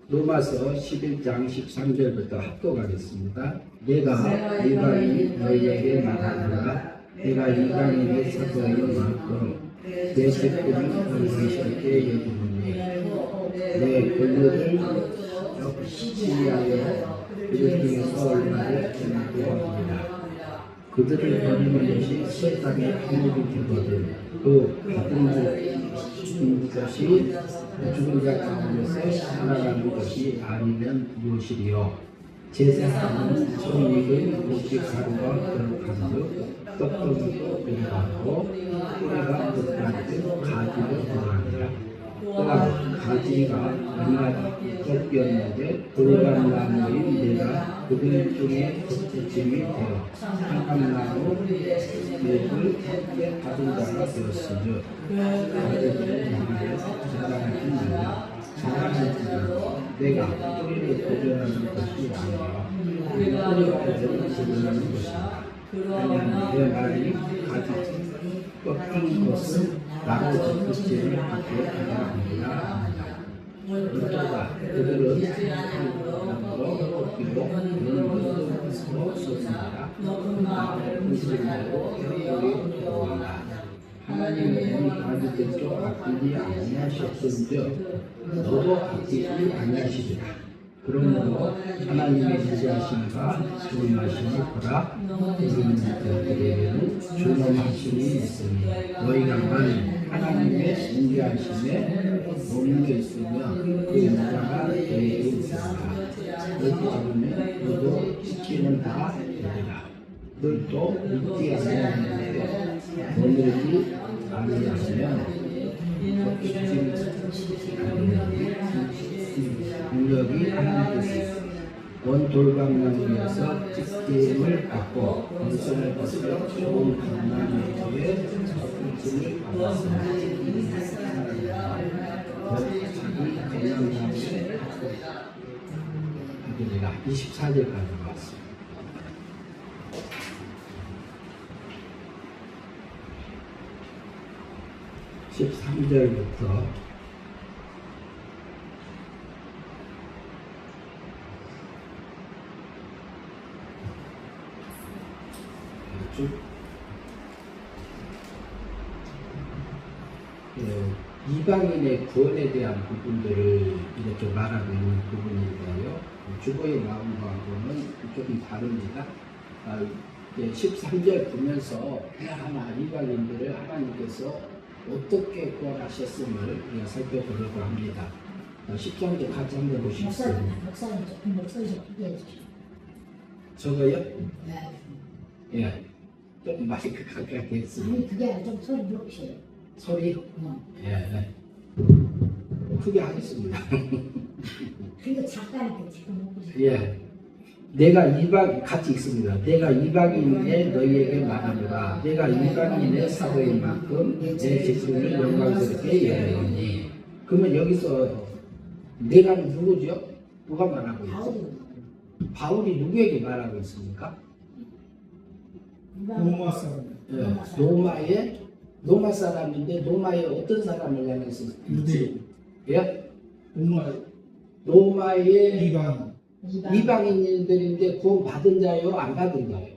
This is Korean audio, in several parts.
로마서 11장 13절부터 합독하겠습니다. 내가 이방인 너희에게 말하노라. 내가 이방인의 사도인 만큼 내 직분을 너희에게 여기노니 내 권력을 역시하여 그들 중에서 얼마를 전하고합니다. 그들을 버리는 것이 세상의 한국이 되거든 또 받은 것이 죽은 자 가운데서 살아가는 것이 아니면 무엇이리요. 제사장은 정익은 오직 가루가 거룩한즉 떡덩이도 거룩하고 뿌리가 거룩한즉 가지도 거룩하니라. 또한 가지가 얼마 꺾였는데 돌감나무인 내가 그들 중에 겉지침이 되어 한감나무 잎을 함께 받은 자가 되었으즉 가지들은 나를 자랑하느니라. 자랑하는 내가 뿌리를 도전하는 것이 아니라 뿌리가 도전하는 것이다. 왜냐하면 내 말이 가지 꺾인 것은 나로 겉지침을 받게 하느니라. 그러다 그들은 나무로 꺾이고 너는 것으로 섰습니다. 그들로 우리 도우리라. 하나님은 가지들도 아끼지 아니하셨은즉 너도 아끼지 아니하시리라. 그러므로 하나님의 인자하심과 존엄하심을 보라. 우리는 그들에게는 존엄하심이 있으니 너희가 만일 하나님의 인자하심에 머물러 있으면 그 인자가 너희에게 있으리라. 그렇지 않으면 너도 지키는 다 되리라. 너도 믿지 아니하는데 머물지 아니하시면 능력이 하나님께서 원 돌강나무에서 지킴을 받고 건성을 벗어 좋은 강나무에 지킴을 받았습니다. 자기 강나무에 하리라. 24절까지 왔습니다. 13절부터 2방인의 구원에 대한 부분들을 이렇게 말하고 있는 부분인데요. 주보의 마음과는 조금 다릅니다. 13절 보면서 하나하나 이방인들을 하나님께서 어떻게 구원하셨음을 우리가 살펴보려고 합니다. 13절 같이 한번 보시겠습니다. 목소리 좀 크게 해주시죠. 저거요? 네. 예. 조금 마이크 가까이 했습니다. 아니 그게 아니라 좀 소리 높이세요. 소리? 예. 크게 하겠습니다. 그리고 작가니까 지금 높이세요. 예. 내가 이방 같이 있습니다. 내가 이방인의 너희에게 말하노라. 내가 이방인의 사도인 만큼 내 직분을 영광스럽게 여기노니. 그러면 여기서 내가 누구죠? 누가 말하고 있죠? 바울이 누구에게 말하고 있습니까? 로마 사람. 예. 로마 사람인데 로마의 어떤 사람을 향해서 유대. 예? 로마의 로마의 이방. 이방인들인데 구원 받은 자요, 안 받은 자요?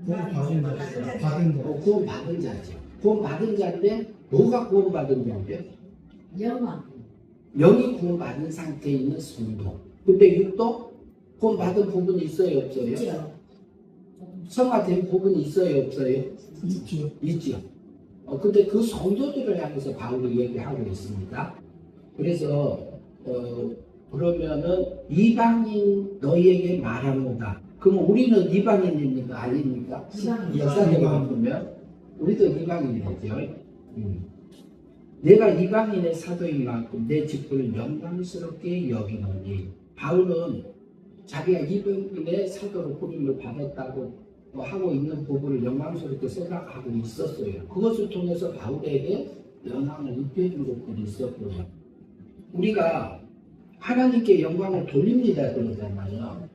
구원 받은 자. 받은 자. 구원 받은 자죠. 구원 받은 자인데 뭐가 구원 받은 자인데? 영이 구원 받은 상태에 있는 성도. 근데 육도 구원 받은 부분이 있어요, 없어요? 있죠. 성화된 부분이 있어요, 없어요? 있죠. 있죠. 근데 그 성도들을 향해서 바울이 얘기하고 있습니다. 그래서 그러면은 이방인 너희에게 말하노다. 그럼 우리는 이방인입니까? 아닙니까? 역사적으로 보면 우리도 이방인이 되죠. 내가 이방인의 사도인 만큼 내 직분을 영광스럽게 여기노니. 바울은 자기가 이방인의 사도로 부름을 받았다고 하고 있는 부분을 영광스럽게 생각하고 있었어요. 그것을 통해서 바울에게 영광을 입혀준 것들이 있었고요. 우리가 하나님께 영광을 돌립니다 그러잖아요.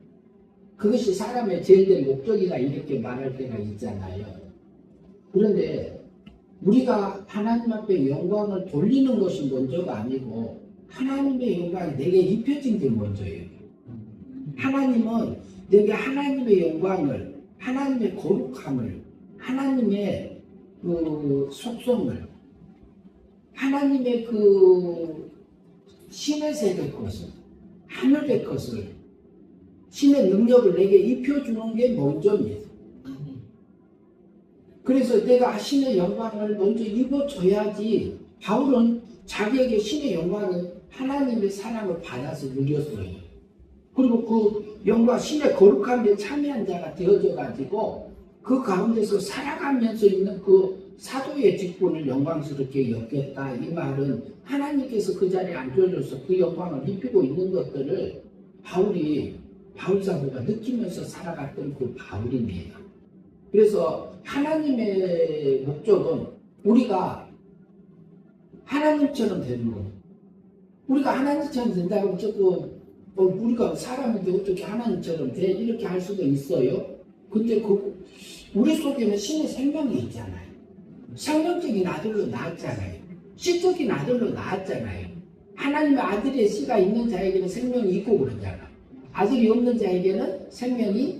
그것이 사람의 제일 된 목적이다 이렇게 말할 때가 있잖아요. 그런데 우리가 하나님 앞에 영광을 돌리는 것이 먼저가 아니고 하나님의 영광이 내게 입혀진 게 먼저예요. 하나님은 내게 하나님의 영광을, 하나님의 거룩함을, 하나님의 그 속성을, 하나님의 그 신의 세계 것을, 하늘의 것을, 신의 능력을 내게 입혀주는 게 먼저입니다. 그래서 내가 신의 영광을 먼저 입어줘야지. 바울은 자기에게 신의 영광을, 하나님의 사랑을 받아서 누렸어요. 그리고 그 영광, 신의 거룩함에 참여한 자가 되어져 가지고 그 가운데서 살아가면서 있는 그 사도의 직분을 영광스럽게 여겼다. 이 말은 하나님께서 그 자리에 앉혀줘서 그 영광을 입히고 있는 것들을 바울 사도가 느끼면서 살아갔던 그 바울입니다. 그래서 하나님의 목적은 우리가 하나님처럼 되는 거. 우리가 하나님처럼 된다고 조금 우리가 사람인데 어떻게 하나님처럼 돼? 이렇게 할 수도 있어요. 근데 우리 속에는 신의 생명이 있잖아요. 생명적인 아들로 낳았잖아요. 씨적인 아들로 낳았잖아요. 하나님의 아들의 씨가 있는 자에게는 생명이 있고 그러잖아. 아들이 없는 자에게는 생명이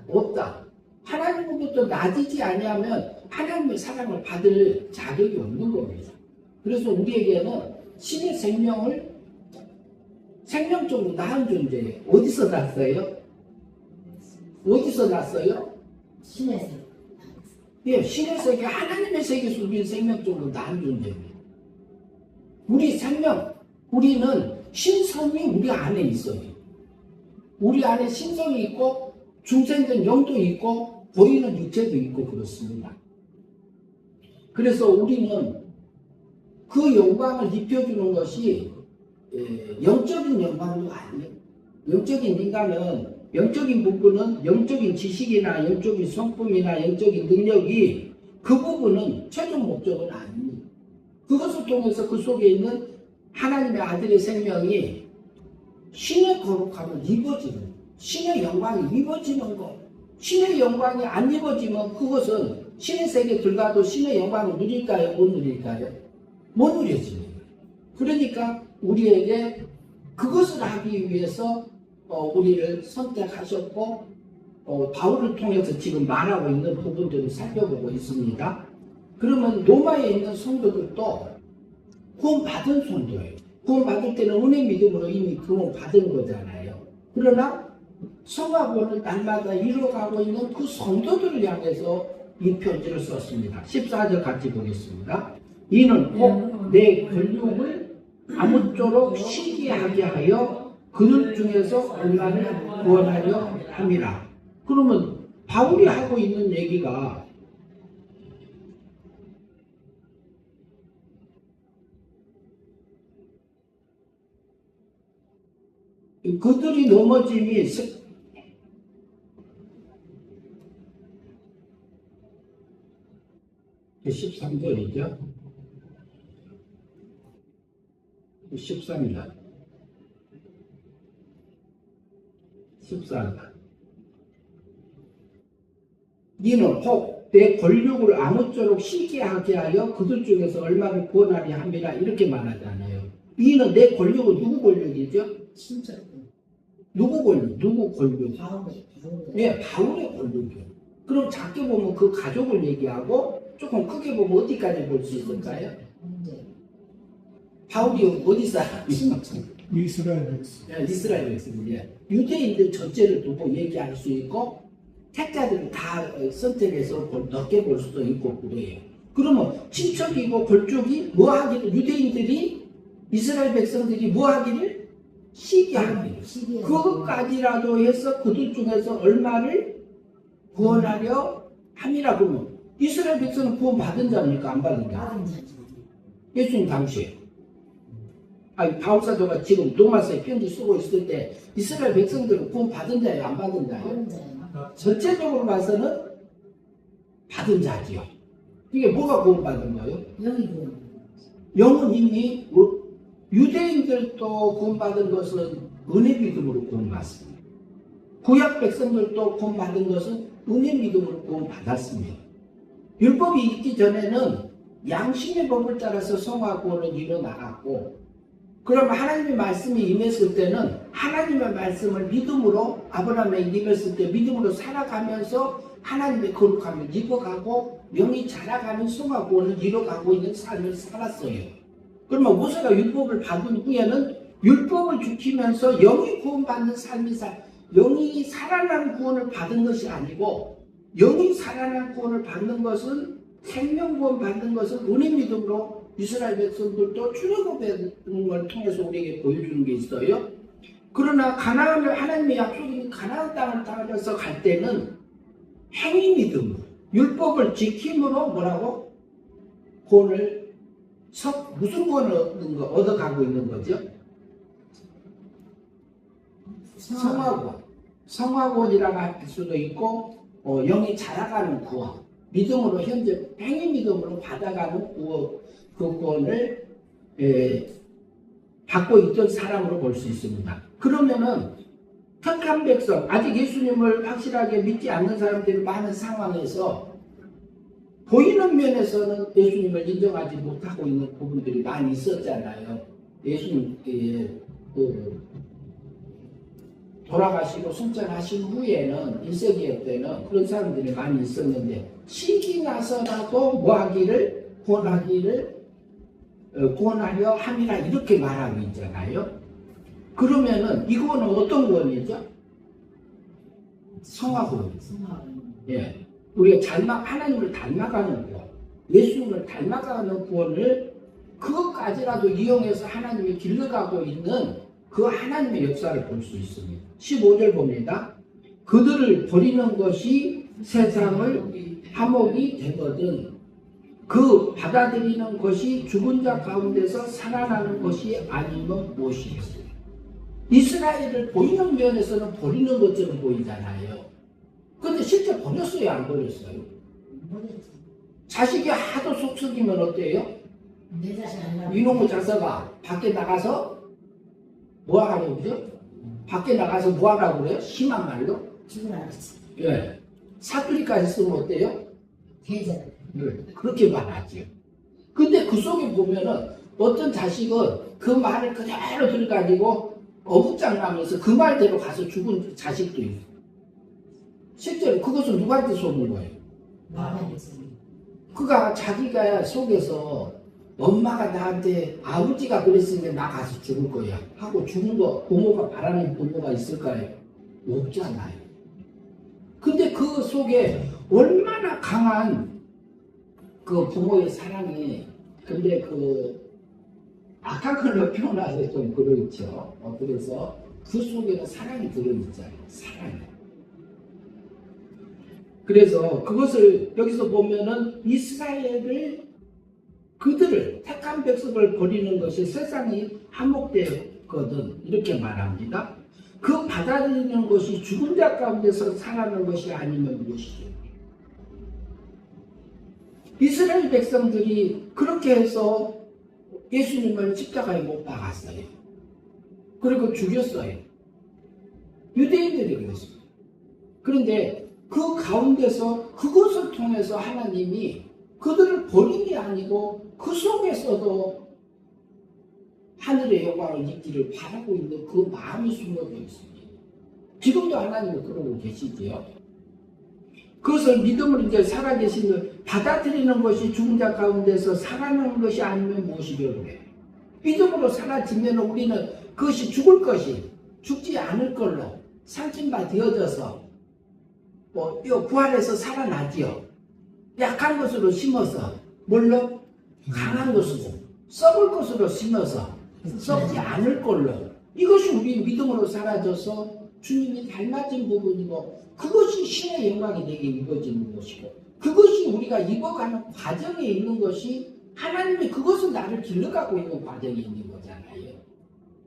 없다. 하나님으로부터 나지지 아니하면 하나님의 사랑을 받을 자격이 없는 겁니다. 그래서 우리에게는 신의 생명을 생명적으로 낳은 존재예요. 어디서 났어요? 어디서 났어요? 신의 세계. 예, 신의 세계, 하나님의 세계에서 우리는 생명적으로 낳은 존재입니다. 우리 생명, 우리는 신성이 우리 안에 있어요. 우리 안에 신성이 있고 중생된 영도 있고 보이는 육체도 있고 그렇습니다. 그래서 우리는 그 영광을 입혀주는 것이 영적인 영광도 아니에요. 영적인 인간은, 영적인 부분은 영적인 지식이나 영적인 성품이나 영적인 능력이 그 부분은 최종 목적은 아닙니다. 그것을 통해서 그 속에 있는 하나님의 아들의 생명이 신의 거룩함을 입어지는, 신의 영광이 입어지는 것. 신의 영광이 안 입어지면 그것은 신의 세계에 들어가도 신의 영광을 누릴까요? 못 누릴까요? 못 누려집니다. 그러니까 우리에게 그것을 하기 위해서 우리를 선택하셨고 바울을 통해서 지금 말하고 있는 부분들을 살펴보고 있습니다. 그러면 로마에 있는 성도들도 구원받은 성도예요. 구원받을 때는 은혜 믿음으로 이미 구원받은 거잖아요. 그러나 성화권을 날마다 이루어가고 있는 그 성도들을 향해서 이 편지를 썼습니다. 14절 같이 보겠습니다. 이는 꼭 내 권력을 아무쪼록 시기하게 하여 그들 중에서 얼마를 구원하려 함이라. 그러면 바울이 하고 있는 얘기가 그들이 넘어짐이 13절이죠. 13절. 14절. 이는 혹 내 권력을 아무쪼록 시기하게 하여 그들 중에서 얼마를 구원하려 함이라 이렇게 말하잖아요. 이는 내 권력은 누구 권력이죠? 진짜. 누구 권력? 누구 권력? 바울의. 예, 바울의 권력이요. 그럼 작게 보면 그 가족을 얘기하고 조금 크게 보면 어디까지 볼 수 있을까요? 바울이 어디 사람이요? 이스라엘 백성. 예, 이스라엘 백성이에요. 유대인들 전체를 두고 얘기할 수 있고 택자들을 다 선택해서 넓게 볼 수도 있고 그래요. 그러면 친척이고 골족이 뭐 하기를, 유대인들이 이스라엘 백성들이 뭐 하기를? 시기하기를. 그것까지라도 해서 그들 중에서 얼마를 구원하려 함이라. 그러면 이스라엘 백성은 구원 받은 자입니까? 안 받은 자? 받은 자지. 예수님 당시에. 아니, 바울 사도가 지금 로마서에 편지 쓰고 있을 때 이스라엘 백성들은 구원 받은 자예요? 안 받은 자예요? 받은 자예요. 전체적으로 봐서는 받은 자지요. 이게 뭐가 구원받은 거예요? 영이 구원. 영은 이미 유대인들도 구원받은 것은 은혜 믿음으로 구원받습니다. 구약 백성들도 구원받은 것은 은혜 믿음으로 구원받았습니다. 율법이 있기 전에는 양심의 법을 따라서 성화 구원은 일어나갔고 그럼 하나님의 말씀이 임했을 때는 하나님의 말씀을 믿음으로 아브라함에 임했을 때 믿음으로 살아가면서 하나님의 거룩함을 입어가고 영이 자라가는 성화구원을 이뤄가고 있는 삶을 살았어요. 그러면 모세가 율법을 받은 후에는 율법을 지키면서 영이 구원받는 삶이 영이 살아나는 구원을 받은 것이 아니고 영이 살아나는 구원을 받는 것은 생명구원 받는 것은 은혜 믿음으로 이스라엘 백성들도 출애굽을 통해서 우리에게 보여주는 게 있어요. 그러나 가나안을 하나님의 약속인 가나안 땅을 따라서 갈 때는 행위 믿음으로 율법을 지킴으로 뭐라고? 구원을 무슨 구원을 얻어가고 있는 거죠? 성화구원. 성화구원이라고 할 수도 있고 영이 자라가는 구원. 믿음으로 현재 행위 믿음으로 받아가는 그 구원을 받고 있던 사람으로 볼 수 있습니다. 그러면은 택한 백성, 아직 예수님을 확실하게 믿지 않는 사람들이 많은 상황에서 보이는 면에서는 예수님을 인정하지 못하고 있는 부분들이 많이 있었잖아요. 예수님 돌아가시고 승천하신 후에는 1세기 때는 그런 사람들이 많이 있었는데 시기 나서라도 뭐하기를 구원하려 함이라 이렇게 말하고 있잖아요. 그러면은 이거는 어떤 구원이죠? 성화구원. 예, 우리가 하나님을 닮아가는 구원, 예수님을 닮아가는 구원을 그것까지라도 이용해서 하나님이 길러가고 있는 그 하나님의 역사를 볼 수 있습니다. 15절 봅니다. 그들을 버리는 것이 세상을 화목이 되거든 그 받아들이는 것이 죽은 자 가운데서 살아나는 것이 아니면 무엇이겠어요? 이스라엘을 보이는 면에서는 버리는 것처럼 보이잖아요. 근데 실제 버렸어요, 안 버렸어요? 자식이 하도 속썩이면 어때요? 내 자신 아니라 이놈의 자서가 밖에 나가서 뭐 하라고 그러죠? 밖에 나가서 뭐 하라고 그래요? 심한 말로? 죽으라 그랬지. 예. 사투리까지 쓰면 어때요? 대전. 네. 그렇게 말하죠. 근데 그 속에 보면은 어떤 자식은 그 말을 그대로 들어가지고 어부장나면서 그 말대로 가서 죽은 자식도 있어요. 실제로 그것은 누구한테 속은 거예요? 그가 자기가 속에서 엄마가 나한테 아버지가 그랬으니까 나 가서 죽을 거야 하고 죽은 거 부모가 바라는 부모가 있을까요? 없잖아요. 근데 그 속에 얼마나 강한 그 부모의 사랑이 근데 그 악한 걸로 표현해서 좀 그렇죠. 그래서 그 속에는 사랑이 들어있잖아요. 사랑이. 그래서 그것을 여기서 보면은 이스라엘을 그들을 택한 백성을 버리는 것이 세상이 한몫되거든 이렇게 말합니다. 그 받아들이는 것이 죽은 자 가운데서 살아나는 것이 아니면 무엇이죠? 이스라엘 백성들이 그렇게 해서 예수님을 십자가에 못 박았어요. 그리고 죽였어요. 유대인들이 그랬어요. 그런데 그 가운데서 그것을 통해서 하나님이 그들을 버린 게 아니고 그 속에서도 하늘의 영광을 입기를 바라고 있는 그 마음이 숨어져 있습니다. 지금도 하나님은 그러고 계시지요. 그것을 믿음으로 이제 살아계시는 받아들이는 것이 죽은 자 가운데서 살아나는 것이 아니면 무엇이려 그래. 믿음으로 살아지면 우리는 그것이 죽을 것이 죽지 않을 걸로 상징바 되어져서 부활해서 살아나지요. 약한 것으로 심어서 물론 강한 것으로 썩을 것으로 심어서 썩지 않을 걸로 이것이 우리 믿음으로 사라져서 주님이 닮아진 부분이고 그것이 신의 영광이 되게 입어지는 것이고 그것이 우리가 입어가는 과정에 있는 것이 하나님이 그것은 나를 길러가고 있는 과정에 있는 거잖아요.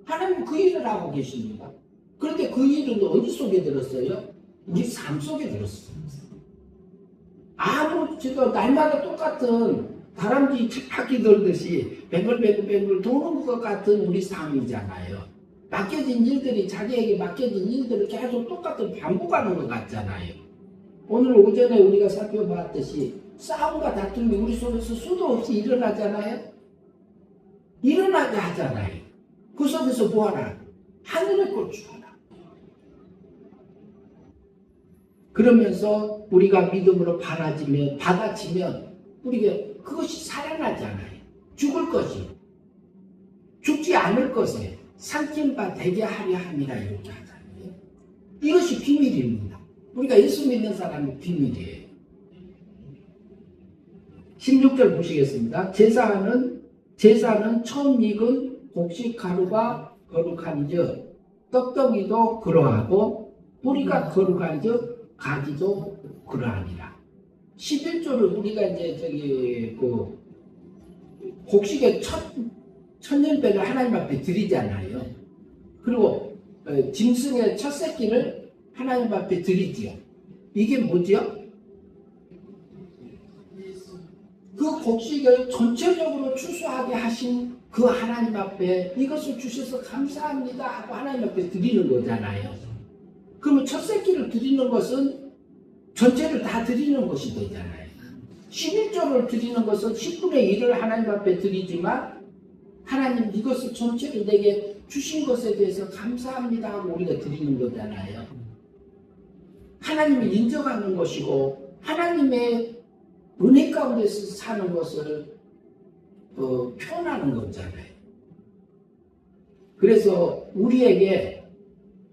하나님은 그 일을 하고 계십니다. 그런데 그 일은 어디 속에 들었어요? 우리 삶 속에 들었어요. 제가 날마다 똑같은 다람쥐 쳇바퀴 돌듯이 뱅글뱅글 도는 것 같은 우리 삶이잖아요. 맡겨진 일들이 자기에게 맡겨진 일들을 계속 똑같은 반복하는 것 같잖아요. 오늘 오전에 우리가 살펴봤듯이 싸움과 다툼이 우리 속에서 수도 없이 일어나잖아요. 일어나게 하잖아요. 그 속에서 뭐하나? 하늘의 꽃 주하나. 그러면서 우리가 믿음으로 받아치면 우리가 그것이 살아나잖아요. 죽을 것이. 죽지 않을 것에 삼킨 바 되게 하려 함이라 이렇게 하잖아요. 이것이 비밀입니다. 우리가 예수 믿는 사람이 비밀이에요. 16절 보시겠습니다. 제사는 처음 익은 곡식 가루가 거룩한즉 떡덩이도 그러하고 뿌리가 거룩한즉 가지도 그러하니라. 11조를 우리가 이제 곡식의 천년배를 하나님 앞에 드리잖아요. 그리고 짐승의 첫 새끼를 하나님 앞에 드리지요. 이게 뭐지요? 그 곡식을 전체적으로 추수하게 하신 그 하나님 앞에 이것을 주셔서 감사합니다 하고 하나님 앞에 드리는 거잖아요. 그러면 첫 새끼를 드리는 것은 전체를 다 드리는 것이 되잖아요. 11조를 드리는 것은 10분의 1을 하나님 앞에 드리지만 하나님 이것을 전체를 내게 주신 것에 대해서 감사합니다 하고 우리가 드리는 거잖아요. 하나님을 인정하는 것이고 하나님의 은혜 가운데서 사는 것을 표현하는 거잖아요. 그래서 우리에게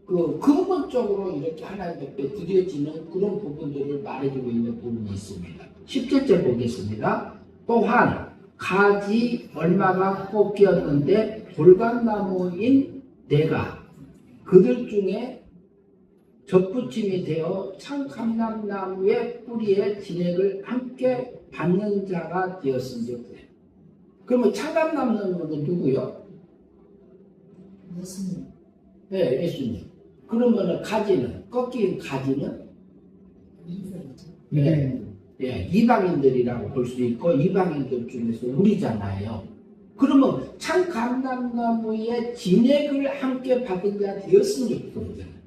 근본적으로 이렇게 하나님 앞에 드려지는 그런 부분들을 말해주고 있는 부분이 있습니다. 17절 보겠습니다. 또한 가지 얼마가 꺾였는데 돌감나무인 내가 그들 중에 접붙임이 되어 참감람나무의 뿌리에 진액을 함께 받는 자가 되었은즉. 그러면 참감람나무는 누구요? 예수님. 네, 예수님. 그러면 가지는, 꺾인 가지는 인생이죠. 네, 네, 이방인들이라고 볼 수 있고 이방인들 중에서 우리잖아요. 그러면 참감람나무의 진액을 함께 받은 자 되었으니 그러잖아요.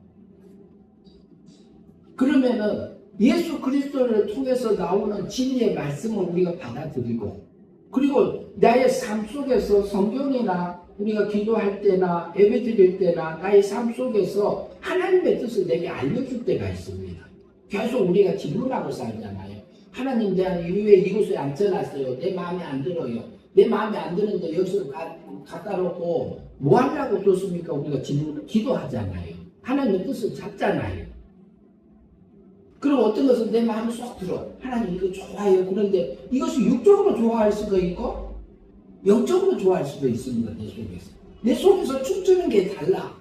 그러면은 예수 그리스도를 통해서 나오는 진리의 말씀을 우리가 받아들이고 그리고 나의 삶 속에서 성경이나 우리가 기도할 때나 예배 드릴 때나 나의 삶 속에서 하나님의 뜻을 내게 알려줄 때가 있습니다. 계속 우리가 질문하고 살잖아요. 하나님 내가 왜 이곳에 앉혀놨어요? 내 마음에 안 들어요. 내 마음에 안 드는데 여기서 갖다 놓고 뭐 하려고 뒀습니까? 우리가 기도하잖아요. 하나님의 뜻을 잡잖아요. 그럼 어떤 것은 내 마음에 쏙 들어. 하나님 이거 좋아요. 그런데 이것이 육적으로 좋아할 수도 있고 영적으로 좋아할 수도 있습니다. 내 속에서. 내 속에서 춤추는 게 달라.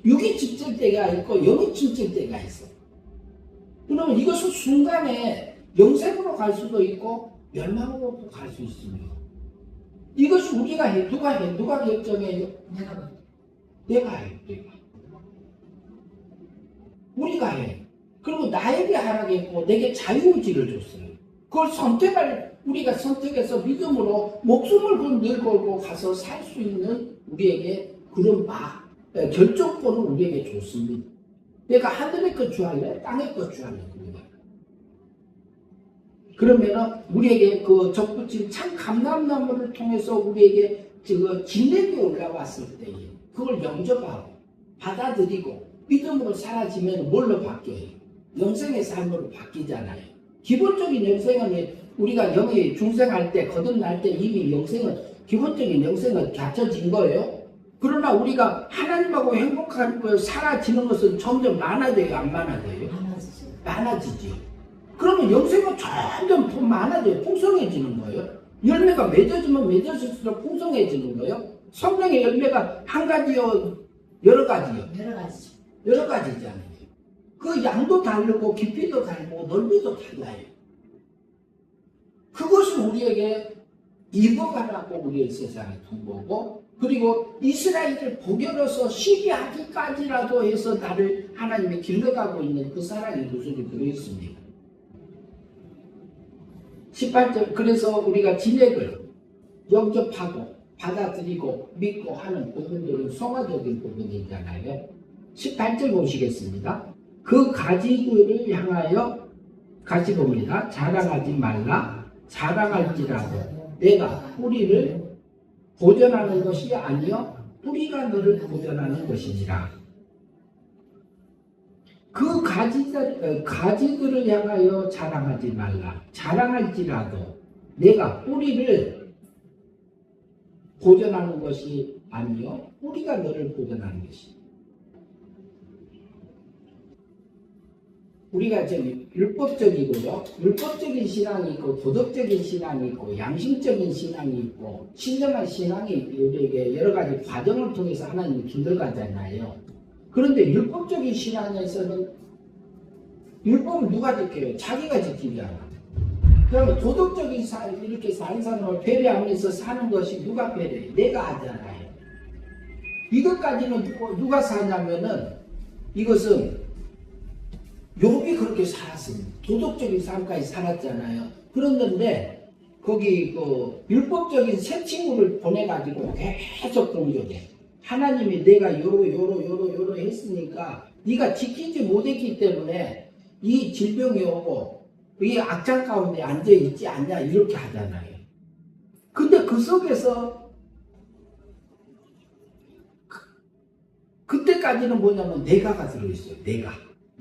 육이 춤출 때가 있고 영이 춤출 때가 있어. 그러면 이것은 순간에 영생으로 갈 수도 있고 멸망으로 갈 수 있습니다. 이것이 우리가 해. 누가 해? 누가 결정해요? 내가 해. 우리가 해. 그리고 나에게 하라겠고 내게 자유의지를 줬어요. 그걸 우리가 선택해서 믿음으로 목숨을 내걸고 가서 살 수 있는 우리에게 그런 결정권을 우리에게 줬습니다. 내가 하늘의 것 주할래? 땅의 것 주할래? 그러면은 우리에게 그 접붙인 참 감람나무를 통해서 우리에게 진액이 올라왔을 때에 그걸 영접하고 받아들이고 믿음으로 사라지면 뭘로 바뀌어요? 영생의 삶으로 바뀌잖아요. 기본적인 영생은 우리가 영이 중생할 때 거듭날 때 이미 기본적인 영생은 갖춰진 거예요. 그러나 우리가 하나님하고 행복한 거 사라지는 것은 점점 많아져요? 안 많아져요? 많아지죠. 그러면 영생은 점점 더 많아져요. 풍성해지는 거예요. 열매가 맺어지면 맺어질수록 풍성해지는 거예요. 성령의 열매가 한 가지요? 여러 가지요? 여러 가지잖아요. 그 양도 다르고 깊이도 다르고 넓이도 달라요. 그것을 우리에게 입어가라고 우리의 세상에 둔 거고 그리고 이스라엘을 복여로서 시기하기까지라도 해서 나를 하나님이 길러가고 있는 그 사랑의 구슬이 들어있습니다. 18절 그래서 우리가 진액을 영접하고 받아들이고 믿고 하는 부분들은 성화적인 부분이잖아요. 18절 보시겠습니다. 그 가지들을 향하여 같이 봅니다. 자랑하지 말라. 자랑할지라도 내가 뿌리를 보존하는 것이 아니요 뿌리가 너를 보존하는 것이니라. 그 가지들을 향하여 자랑하지 말라. 자랑할지라도 내가 뿌리를 보존하는 것이 아니요 뿌리가 너를 보존하는 것이다. 우리가 저기 율법적이고요, 율법적인 신앙이 있고 도덕적인 신앙이 있고 양심적인 신앙이 있고 신령한 신앙이 우리에게 여러 가지 과정을 통해서 하나님이 길러가잖아요. 그런데 율법적인 신앙에서는 율법을 누가 지켜요? 자기가 지키지 않아. 그러면 도덕적인 이렇게 사는 사람을 배려하면서 사는 것이 누가 배려해? 내가 하잖아요. 이것까지는 누가 사냐면은 이것은 욥이 그렇게 살았습니다. 도덕적인 삶까지 살았잖아요. 그런데 거기 그 율법적인 새 친구를 보내가지고 계속 공격해. 하나님이 내가 요로 했으니까 네가 지키지 못했기 때문에 이 질병이 오고 이 악장 가운데 앉아 있지 않냐 이렇게 하잖아요. 근데 그 속에서 그때까지는 뭐냐면 내가가 들어있어요. 내가.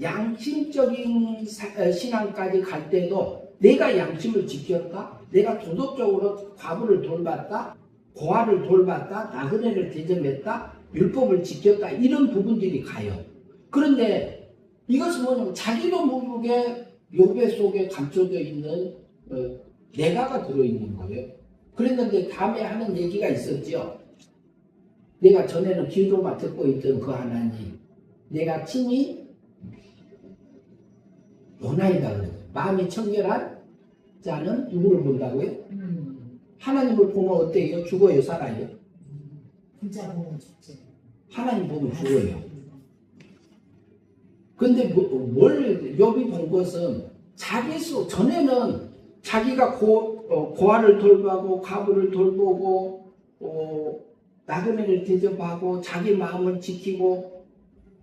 양심적인 신앙까지 갈 때도 내가 양심을 지켰다, 내가 도덕적으로 과부를 돌봤다, 고아를 돌봤다, 나그네를 대접했다, 율법을 지켰다, 이런 부분들이 가요. 그런데 이것은 뭐냐면 자기도 모르게 욥의 속에 감춰져 있는 내가가 들어있는 거예요. 그랬는데 다음에 하는 얘기가 있었죠. 내가 전에는 기도만 듣고 있던 그 하나님, 내가 친히 보나이다 그래요. 마음이 청결한 자는 누구를 본다고요? 하나님을 보면 어때요? 죽어요? 살아요? 진짜 보면 죽지. 하나님 보면 죽어요. 근데 뭘 욥이 본 것은 전에는 자기가 고아를 돌보고 가부를 돌보고 나그네를 대접하고 자기 마음을 지키고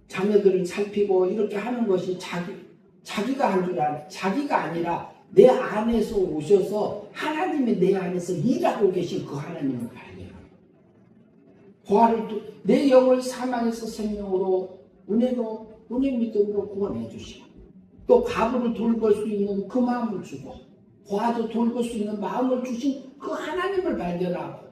자녀들을 살피고 이렇게 하는 것이 자기가 한 줄 알아. 자기가 아니라 내 안에서 오셔서 하나님이 내 안에서 일하고 계신 그 하나님을 발견하고 내 영을 사망에서 생명으로 은혜 믿음으로 구원해 주시고 또 가부를 돌볼 수 있는 그 마음을 주고 고아도 돌볼 수 있는 마음을 주신 그 하나님을 발견하고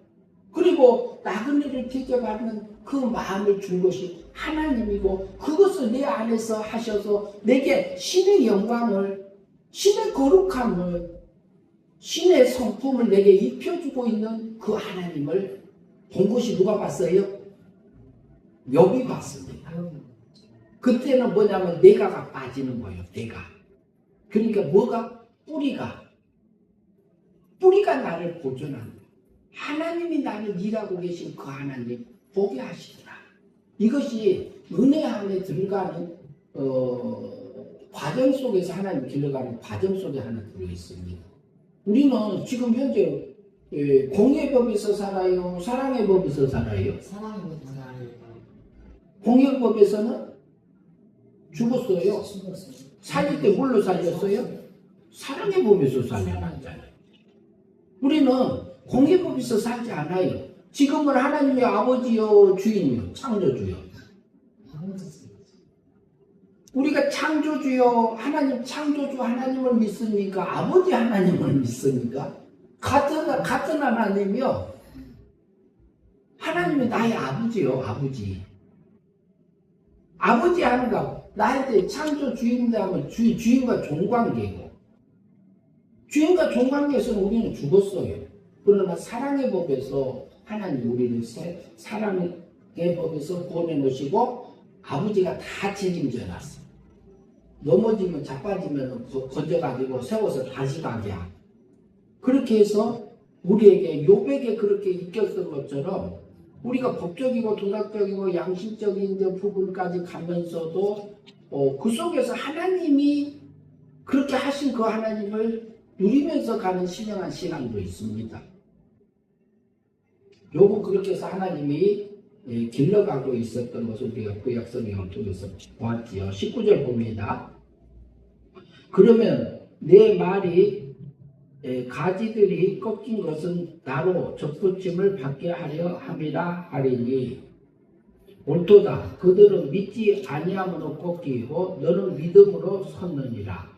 그리고 나그네를 대접하는 그 마음을 준 것이 하나님이고 그것을 내 안에서 하셔서 내게 신의 영광을, 신의 거룩함을, 신의 성품을 내게 입혀주고 있는 그 하나님을 본 것이 누가 봤어요? 욥이 봤습니다. 그때는 뭐냐면 내가가 빠지는 거예요. 내가. 그러니까 뭐가? 뿌리가 나를 보존한다. 하나님이 나를 일하고 계신 그 하나님 보게 하시더라. 이것이 은혜 안에 들어가는 과정 속에서 하나님 길러가는 과정 속에 하나 들어있습니다. 우리는 지금 현재 공의 법에서 살아요? 사랑의 법에서 살아요? 사랑의 법에서 살아요. 공의 법에서는 죽었어요. 죽었어요. 살릴 때 뭘로 살렸어요? 사랑의 법에서 살려놨잖아요. 우리는 공의 법에서 살지 않아요. 지금은 하나님의 아버지요 주인이요 창조주요. 우리가 창조주요 하나님 창조주 하나님을 믿습니까? 아버지 하나님을 믿습니까? 같은 하나님이요. 하나님이 나의 아버지요. 아버지 하는가 나한테 창조 주인이다 하면 주인과 종관계고 주인과 종관계에서는 우리는 죽었어요. 그러나 사랑의 법에서 하나님 우리를 사랑의 법에서 구원해 놓으시고 아버지가 다 책임져 놨어. 넘어지면 자빠지면 건져가지고 세워서 다시 가게 하고 그렇게 해서 우리에게 욥에게 그렇게 이겼던 것처럼 우리가 법적이고 도덕적이고 양심적인 부분까지 가면서도 그 속에서 하나님이 그렇게 하신 그 하나님을 누리면서 가는 신령한 신앙도 있습니다. 욥은 그렇게 해서 하나님이 길러가고 있었던 것을 우리가 구약 성경을 통해서 보았지요. 19절 봅니다. 그러면 내 말이 가지들이 꺾인 것은 나로 접붙임을 받게 하려 함이라 하리니 옳도다. 그들은 믿지 아니함으로 꺾이고 너는 믿음으로 섰느니라.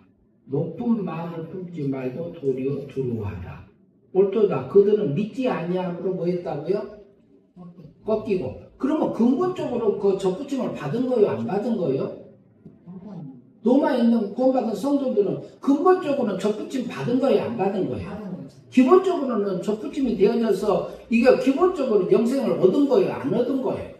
높은 마음을 품지 말고 도리어 두려워하라. 옳도다. 그들은 믿지 아니함으로 뭐 했다고요? 꺾이고. 그러면 근본적으로 그 접붙임을 받은 거요? 안 받은 거요? 로마에 있는 구원받은 성도들은 근본적으로는 접붙임 받은 거예요? 안 받은 거예요? 기본적으로는 접붙임이 되어져서 이게 기본적으로 영생을 얻은 거예요? 안 얻은 거예요?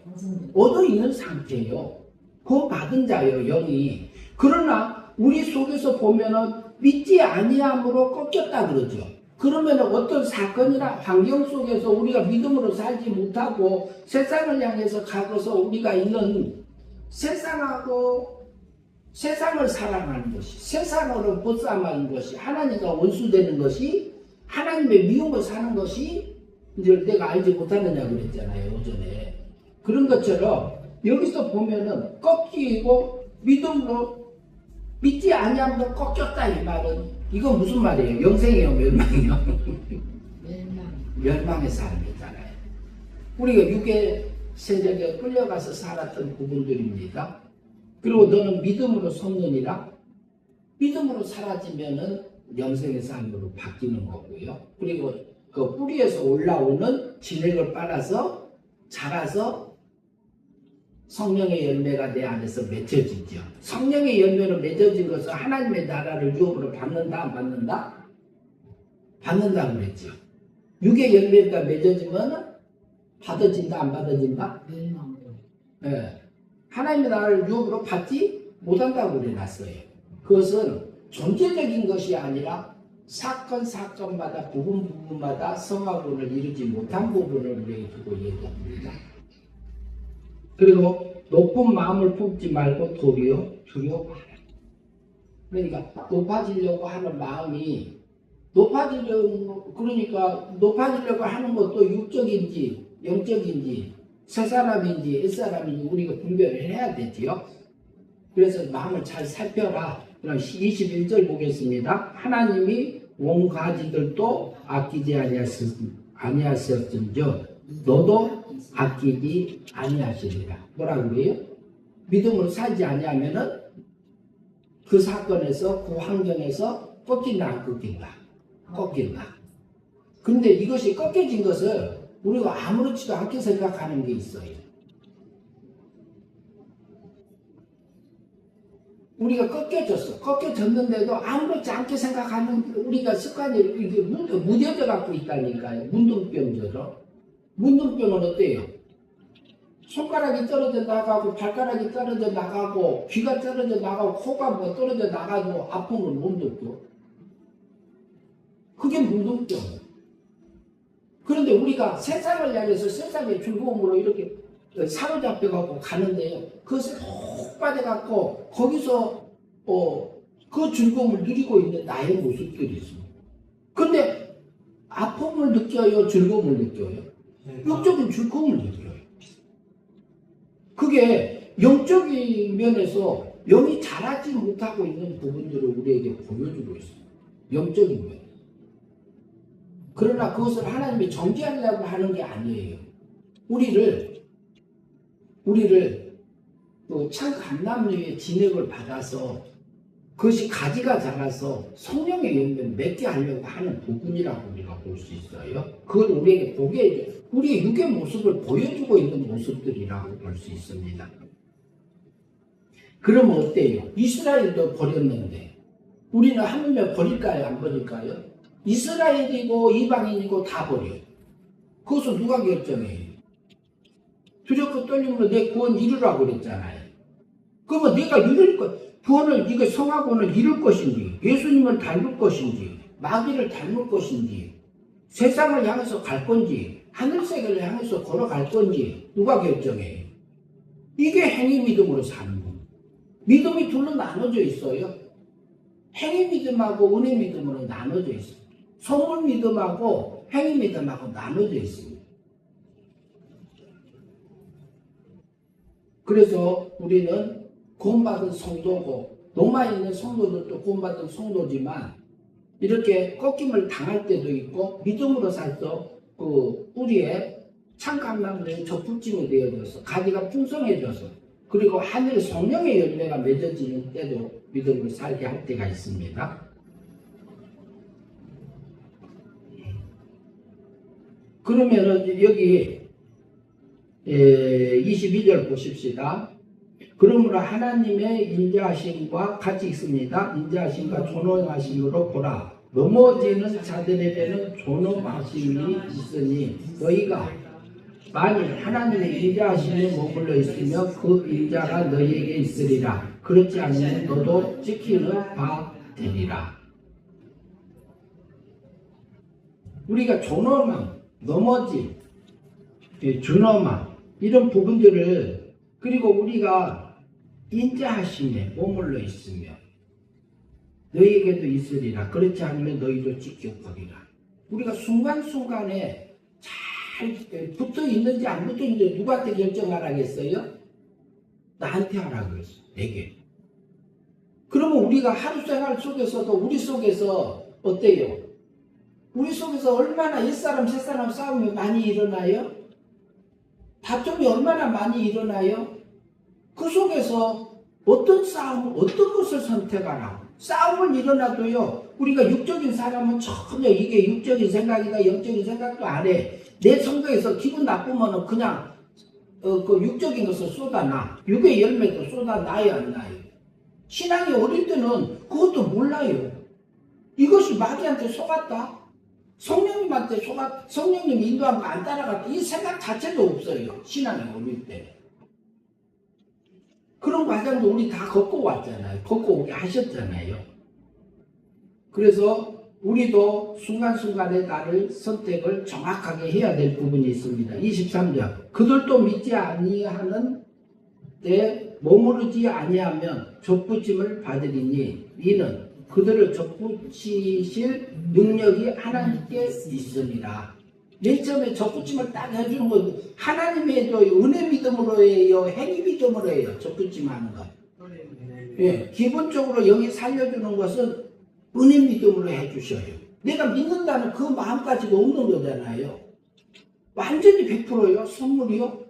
얻어 있는 상태예요. 구원받은 자예요, 영이. 그러나 우리 속에서 보면은 믿지 아니함으로 꺾였다 그러죠. 그러면 어떤 사건이나 환경 속에서 우리가 믿음으로 살지 못하고 세상을 향해서 가고서 우리가 있는 세상을 사랑하는 것이, 세상으로 벗어나는 것이, 하나님과 원수되는 것이, 하나님의 미움을 사는 것이 이제 내가 알지 못하느냐 그랬잖아요, 오전에. 그런 것처럼 여기서 보면은 꺾이고 믿음으로 믿지 아니함으로 꺾였다 이 말은 이건 무슨 말이에요? 영생이요, 멸망이요? 멸망의 삶이잖아요. 우리가 육의 세력에 끌려가서 살았던 부분들입니다. 그리고 너는 믿음으로 섰느니라. 믿음으로 사라지면은 영생의 삶으로 바뀌는 거고요. 그리고 그 뿌리에서 올라오는 진액을 빨아서 자라서 성령의 열매가 내 안에서 맺혀지죠. 성령의 열매로 맺어진 것은 하나님의 나라를 유업으로 받는다, 안 받는다? 받는다 그랬죠. 육의 열매가 맺어지면 받아진다, 안 받아진다? 네. 하나님의 나라를 유업으로 받지 못한다고 그래놨어요. 그것은 존재적인 것이 아니라 사건마다 부분마다 성화군을 이루지 못한 부분을 우리에게 두고 얘기합니다. 그리고 높은 마음을 품지 말고 도리어 두려워하라. 그러니까 높아지려고 하는 마음이 높아지려고 하는 것도 육적인지 영적인지 새 사람인지 옛 사람인지 우리가 분별을 해야 되지요. 그래서 마음을 잘 살펴라. 그럼 21절 보겠습니다. 하나님이 온가지들도 아끼지 아니하셨은즉 너도 아끼지 아니하시리라. 뭐라 그래요? 믿음으로 살지 아니하면은 그 사건에서 그 환경에서 꺾인다 안 꺾인다? 꺾인다. 근데 이것이 꺾여진 것을 우리가 아무렇지도 않게 생각하는 게 있어요. 우리가 꺾여졌는데도 아무렇지 않게 생각하는 우리가 습관이 이게 무뎌져 갖고 있다니까요. 문둥병처럼. 문둥병은 어때요? 손가락이 떨어져 나가고 발가락이 떨어져 나가고 귀가 떨어져 나가고 코가 뭐 떨어져 나가도 아픔을 못 느껴. 그게 문둥병. 그런데 우리가 세상을 향해서 세상의 즐거움으로 이렇게 사로잡혀갖고 가는데요. 그것에 푹 빠져갖고 거기서 그 즐거움을 누리고 있는 나의 모습들이 있습니다. 근데 아픔을 느껴요? 즐거움을 느껴요? 영적인 즐거움을 느껴요. 그게 영적인 면에서 영이 자라지 못하고 있는 부분들을 우리에게 보여주고 있습니다. 영적인 면. 그러나 그것을 하나님이 정죄하려고 하는 게 아니에요. 우리를 참 감람류의 진액을 받아서 그것이 가지가 자라서 성령의 열매를 맺게 하려고 하는 부분이라고 우리가 볼 수 있어요. 그걸 우리에게 우리의 육의 모습을 보여주고 있는 모습들이라고 볼 수 있습니다. 그러면 어때요? 이스라엘도 버렸는데 우리는 하물며 버릴까요? 안 버릴까요? 이스라엘이고 이방인이고 다 버려요. 그것은 누가 결정해요? 두렵고 떨림으로 내 구원 이루라고 그랬잖아요. 그러면 내가 이룰 구원을, 이거 성화구원을 이룰 것인지, 예수님을 닮을 것인지, 마귀를 닮을 것인지, 세상을 향해서 갈 건지, 하늘세계를 향해서 걸어갈 건지, 누가 결정해요? 이게 행위 믿음으로 사는 겁니다. 믿음이 둘로 나눠져 있어요. 행위 믿음하고 은혜 믿음으로 나눠져 있어요. 소문 믿음하고 행위 믿음하고 나눠져 있습니다. 그래서 우리는 구원받은 성도고 로마에 있는 성도들도 구원받은 성도지만 이렇게 꺾임을 당할 때도 있고 믿음으로 살서 그 뿌리에 참감나무에 젖붙임이 되어져서 가지가 풍성해져서 그리고 하늘에 성령의 열매가 맺어지는 때도 믿음으로 살게 할 때가 있습니다. 그러면은 여기 22절 보십시다. 그러므로 하나님의 인자하심과 같이 있습니다. 인자하심과 존엄하심으로 보라. 넘어지는 자들에게는 존엄하심이 있으니 너희가 만일 하나님의 인자하심에 머물러 있으며 그 인자가 너희에게 있으리라. 그렇지 않으면 너도 지키는 바 되리라. 우리가 존엄함, 넘어짐, 준엄함 이런 부분들을 그리고 우리가 인자하심에 머물러 있으며 너희에게도 있으리라. 그렇지 않으면 너희도 지켜버리라. 우리가 순간순간에 잘 붙어 있는지 안 붙어 있는지 누구한테 결정하라겠어요? 나한테 하라고 했어. 내게. 그러면 우리가 하루 생활 속에서도 우리 속에서 어때요? 우리 속에서 얼마나 옛사람 새사람 싸움이 많이 일어나요? 다툼이 얼마나 많이 일어나요? 그 속에서 어떤 싸움, 어떤 것을 선택하라. 싸움은 일어나도요, 우리가 육적인 사람은 전혀 이게 육적인 생각이다, 영적인 생각도 안 해. 내 성격에서 기분 나쁘면 그냥 그 육적인 것을 쏟아놔. 육의 열매도 쏟아놔야 안 나요. 신앙이 어릴 때는 그것도 몰라요. 이것이 마귀한테 속았다. 성령님한테 성령님 인도한 거 안 따라갔다. 이 생각 자체도 없어요. 신앙이 어릴 때. 그런 과정도 우리 다 겪어왔잖아요. 겪어오게 하셨잖아요. 그래서 우리도 순간순간에 나를 선택을 정확하게 해야 될 부분이 있습니다. 23절. 그들도 믿지 아니하는 때 머무르지 아니하면 젖붙임을 받으리니 이는 그들을 젖붙이실 능력이 하나님께 있습니다. 맨 처음에 젖붙임을 딱 해주는 건 하나님의 은혜 믿음으로 해요, 행위 믿음으로 해요. 젖붙임 하는 거. 예, 기본적으로 영이 살려주는 것은 은혜 믿음으로 해주셔요. 내가 믿는다는 그 마음까지도 없는 거잖아요. 완전히 100%요, 선물이요.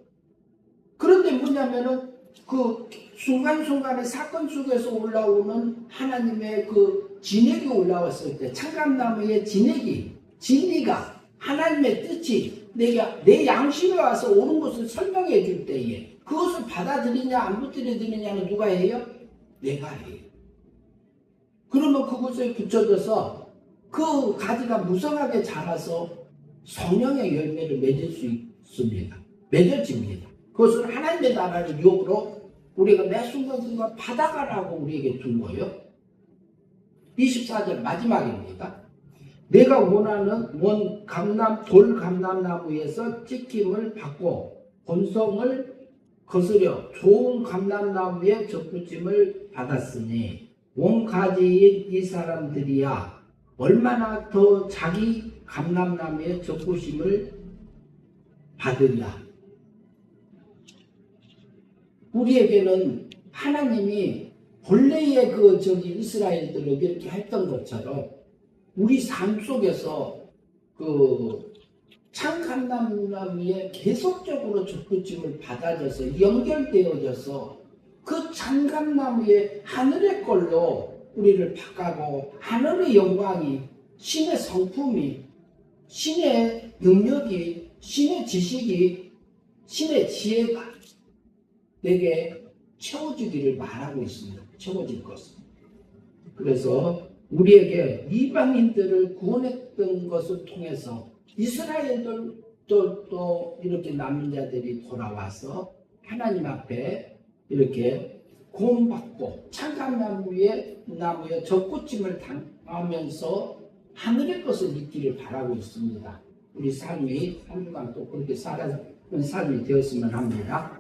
그런데 뭐냐면은 그 순간순간의 사건 속에서 올라오는 하나님의 그 진액이 올라왔을 때, 참감나무의 진리가 하나님의 뜻이 내 양심에 와서 오는 것을 설명해 줄 때에 그것을 받아들이냐 안 받아들이느냐는 누가 해요? 내가 해요. 그러면 그것에 붙여져서 그 가지가 무성하게 자라서 성령의 열매를 맺을 수 있습니다. 맺어집니다. 그것은 하나님의 나라를 유혹으로 우리가 매 순간순간 받아가라고 우리에게 준 거예요. 24절 마지막입니다. 내가 원하는 돌 감람나무에서 찍힘을 받고 본성을 거스려 좋은 감람나무의 젖붙임을 받았으니 원가지인 이 사람들이야 얼마나 더 자기 감람나무의 젖붙임을 받으랴. 우리에게는 하나님이 본래의 이스라엘들을 이렇게 했던 것처럼 우리 삶 속에서 그 참감나무에 계속적으로 젖붙임을 받아져서 연결되어져서 그 참감나무의 하늘의 걸로 우리를 바꾸고 하늘의 영광이, 신의 성품이, 신의 능력이, 신의 지식이, 신의 지혜가 내게 채워주기를 말하고 있습니다. 채워질 것은. 그래서 우리에게 이방인들을 구원했던 것을 통해서 이스라엘들도 또 이렇게 남은 자들이 돌아와서 하나님 앞에 이렇게 구원받고 참감나무의 젖붙임을 당하면서 하늘의 것을 믿기를 바라고 있습니다. 우리 삶이 한 주간 또 그렇게 살아가는 삶이 되었으면 합니다.